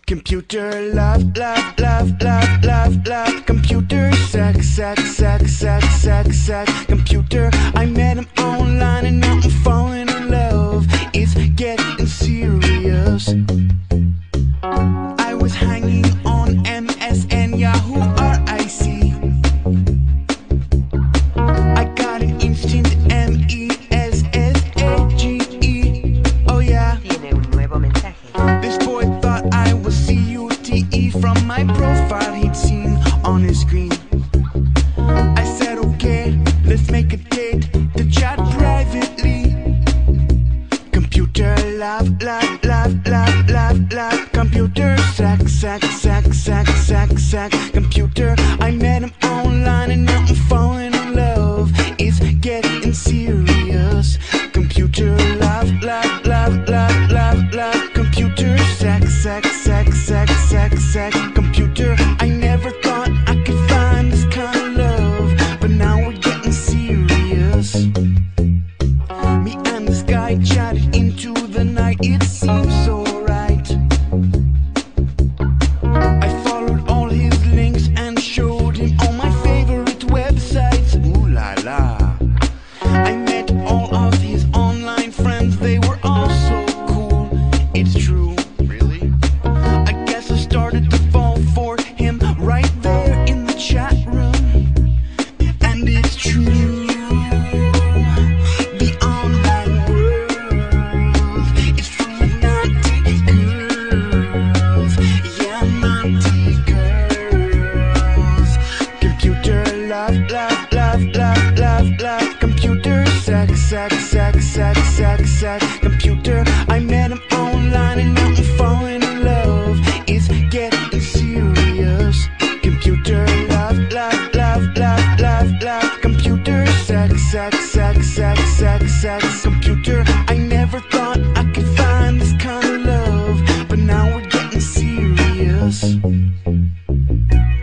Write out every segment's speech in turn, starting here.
Computer love, love, love, love, love, love. Computer sex, sex, sex, sex, sex, sex. Computer, I met him online and now I'm falling in love. It's getting serious. I was hanging on MSN, Yahoo, RIC. I got an instant MESSAGE. Oh yeah. Tiene un nuevo mensaje. This boy thought I was CUTE from my profile he'd seen on his screen. I said okay, let's make a date to chat privately. Computer love, love, love, love, love, love. Computer sex, sex, sex, sex, sex, sex. Computer, I met him online and now I'm falling in love. It's getting serious. Computer love, love, love, love, love, love. Computer sex, sex, sex, sex, sex, sex. Computer, I never thought I could find this kind of love, but now we're getting serious. Me and this guy chatted into the night, it seems so right. I followed all his links and showed him all my favorite websites. Ooh la la. I met all of his online friends, they were all so cool. It's true. Really? I guess I started to fall for him right there in the chat room. And it's true. The online world is full of naughty girls. Yeah, naughty girls. Computer love, love, love, love, love, love. Computer sex, sex, sex, sex, sex, sex. Computer, I met him online and now I'm falling in love. It's getting serious. Computer love, love, love, love, love, love. Computer sex, sex, sex, sex, sex, sex. Computer, I never thought I could find this kind of love, but now we're getting serious.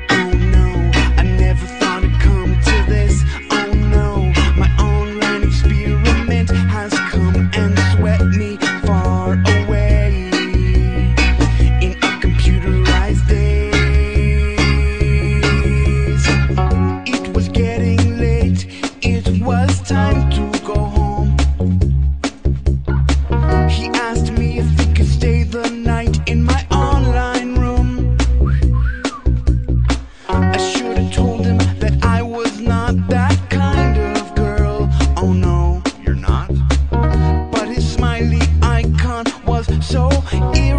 Oh no, I never thought it'd come to this. Oh no, my online experiment has come and swept me far away in a computerized days. It was getting late, it was time to go home. He asked me if he could stay the night in my online room. I should have told him that I was not that kind of girl. Oh no, you're not? But his smiley icon was so irritating.